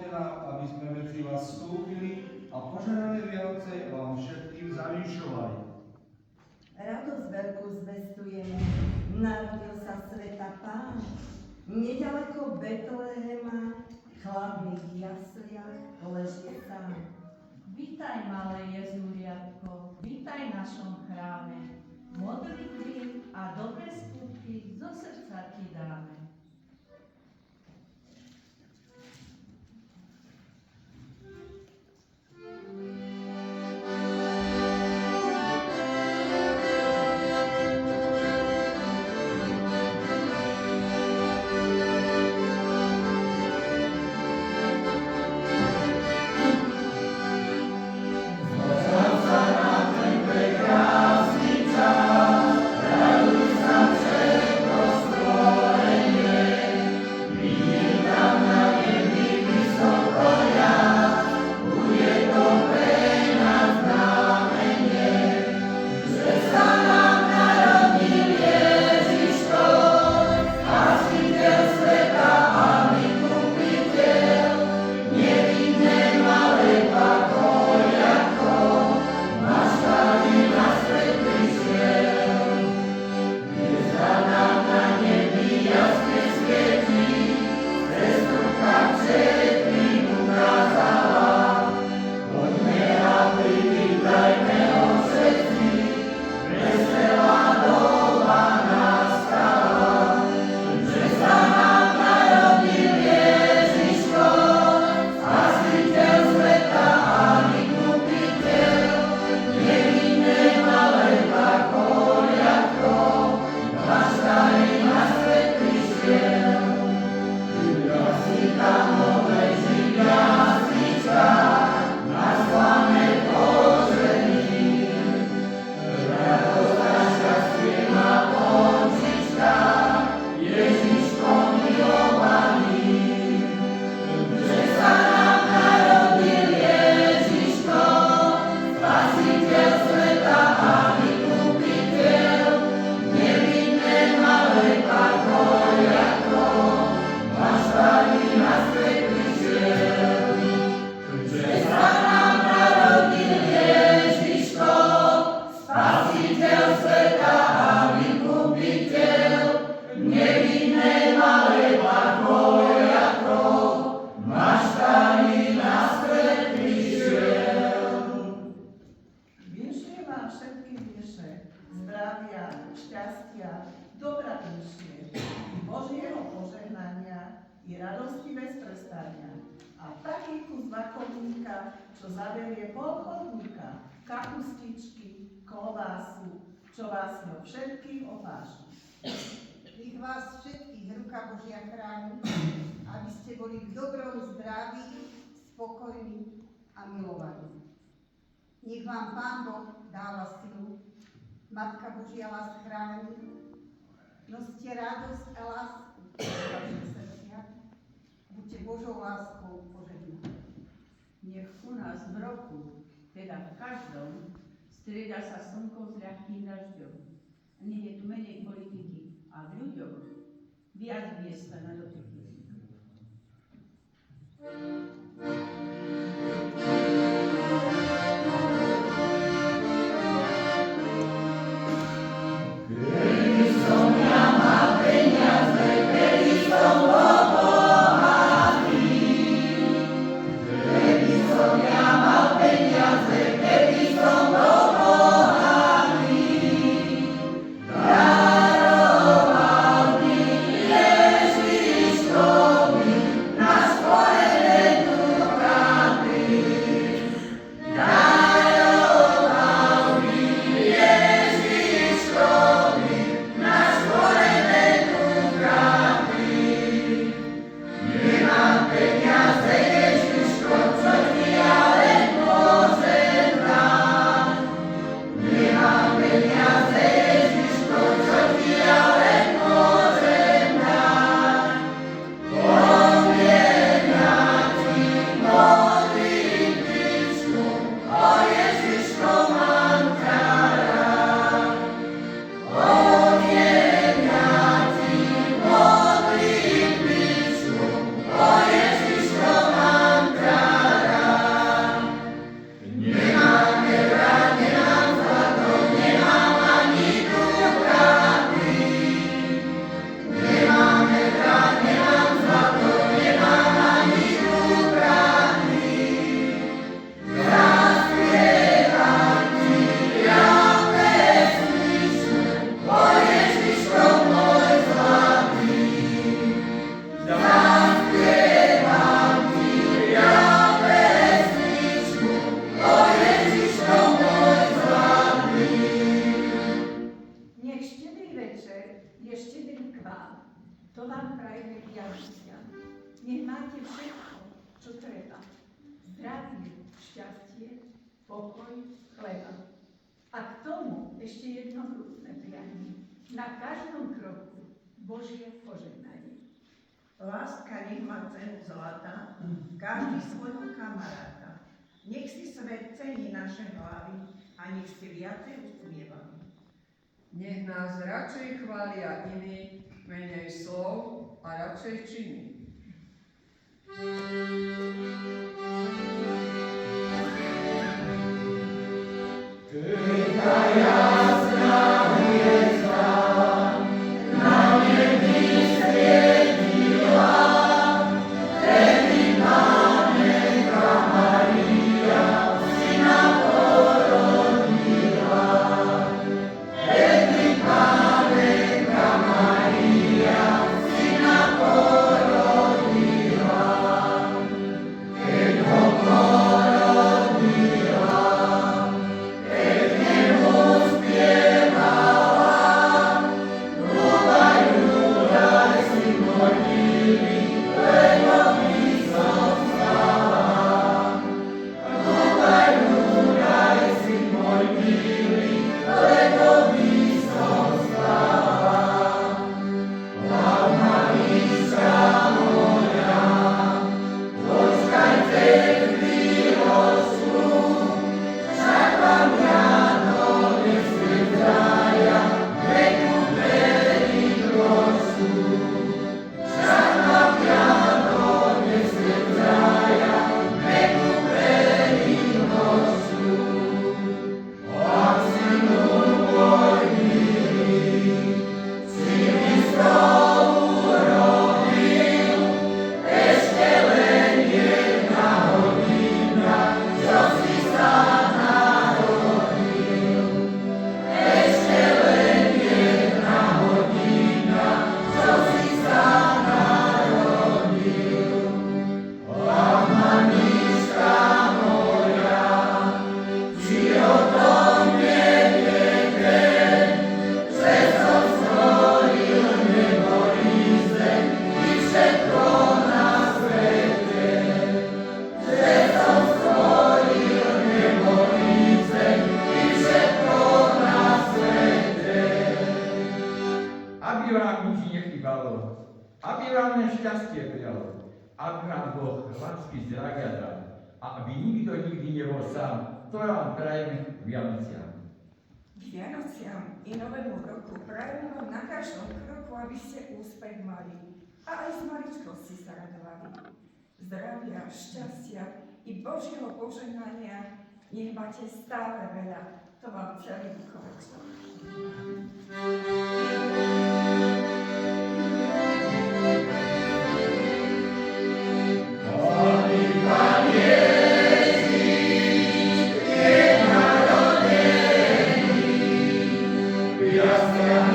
dovolte nám, aby sme medzi vás vstúpili a požehnané Vianoce vám všetkým zavinšovali. Radosť veľkú zvestujeme, narodil sa sveta Pán. Nedaleko Betlehema, v chladných jasliach leží sám. Vítaj, malé Jezúriatko, vítaj v našom chráme. Modlitby a dobré skutky zo srdca ti dáme. Šťastia, dobra píšie, Božieho požehnania i radosti bez prestania. A taký kus vakovníka, čo zaberie pol chodníka, kapustičky, klobásu, čo vás ňou všetkých opáši. Nech vás všetkých ruka Božia chráni, aby ste boli v dobrom zdraví, spokojní a milovaní. Nech vám Pán Boh dáva silu, Matka Božia vás chráni, noste radosť a lásku v vašich srdciach, buďte Božou láskou požehnaní. Nech u nás v roku, teda v každom, strieda sa slnko s ľahkým dažďom. Nech je tu menej politiky a v ľuďoch viac miesta na dotyky. Náš štedrý k vám. To vám prajeme Vianocia. Nech máte všetko, čo treba. Zdravie, šťastie, pokoj, chleba. A k tomu ešte jedno vrúcne prianie. Na každom kroku Božie požehnanie. Láska nech má cenu zlata, každý svojho kamaráta. Nech si svet cení naše hlavy a nech ste viacej usmievaní. Nech nás radšej chvália iní, menej slov a radšej činy. Aby vám len šťastie prijalo, aby vám Boh lásky zdravia dal a aby nikto nikdy nebol sám, to vám prajeme Vianociam. K Vianociam i Novému roku prajeme vám na každom kroku, aby ste úspech mali a aj z maličkosti sa radovali. Zdravia, šťastia i Božieho požehnania nech máte stále veľa. To vám celý Bukovečko. Jasne.